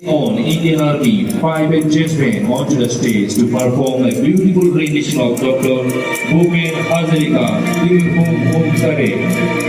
On Indian Army, 5 gentlemen onto the stage to perform a beautiful rendition of Dr. Bhupen Hazarika, Dill Home Kare.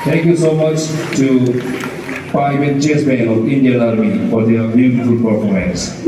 Thank you so much to 5 gentlemen of Indian Army for their beautiful performance.